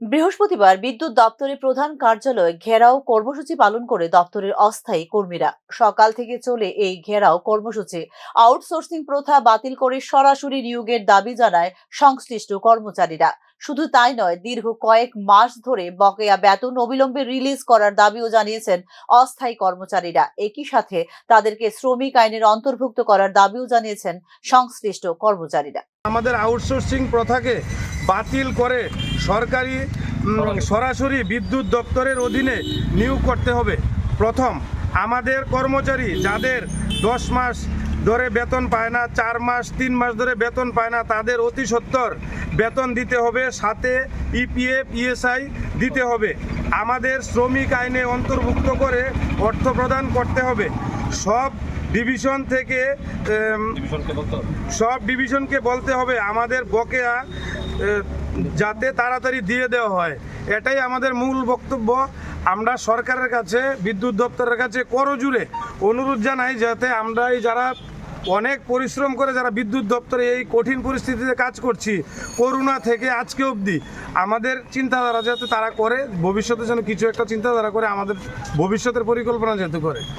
বৃহস্পতিবার বিদ্যুৎ দপ্তরের প্রধান কার্যালয় ঘেরাও কর্মসূচি পালন করে দপ্তরের অস্থায়ী কর্মীরা। সকাল থেকে চলে এই ঘেরাও কর্মসূচি আউটসোর্সিং প্রথা বাতিল করে সরাসরি নিয়োগের দাবি জানায় সংশ্লিষ্ট কর্মচারীরা। শুধু তাই নয়, দীর্ঘ কয়েক মাস ধরে বকেয়া বেতন অবিলম্বে রিলিজ করার দাবিও জানিয়েছেন অস্থায়ী কর্মচারীরা। একই সাথে তাদেরকে শ্রমিক আইনের অন্তর্ভুক্ত করার দাবিও জানিয়েছেন সংশ্লিষ্ট কর্মচারীরা। আমাদের আউটসোর্সিং প্রথাকে বাতিল করে সরকারি সরাসরি বিদ্যুৎ দপ্তরের অধীনে নিয়োগ করতে হবে। প্রথম, আমাদের কর্মচারী যাদের 10 মাস ধরে বেতন পায় না, 4 মাস 3 মাস ধরে বেতন পায় না, তাদের অতি সত্বর বেতন দিতে হবে, সাথে ইপিএফ ইএসআই দিতে হবে। আমাদের শ্রমিক আইনে অন্তর্ভুক্ত করে অর্থ প্রদান করতে হবে। সব ডিভিশনকে বলতে হবে আমাদের বকেয়া যাতে তাড়াতাড়ি দিয়ে দেওয়া হয়। এটাই আমাদের মূল বক্তব্য। আমরা সরকারের কাছে, বিদ্যুৎ দপ্তরের কাছে করজোড়ে অনুরোধ জানাই যাতে আমরা যারা অনেক পরিশ্রম করে যারা বিদ্যুৎ দপ্তরে এই কঠিন পরিস্থিতিতে কাজ করছি, করোনা থেকে আজকে অবধি, আমাদের চিন্তাধারা যাতে তারা করে, ভবিষ্যতে যেন কিছু একটা চিন্তাধারা করে, আমাদের ভবিষ্যতের পরিকল্পনা যাতে করে।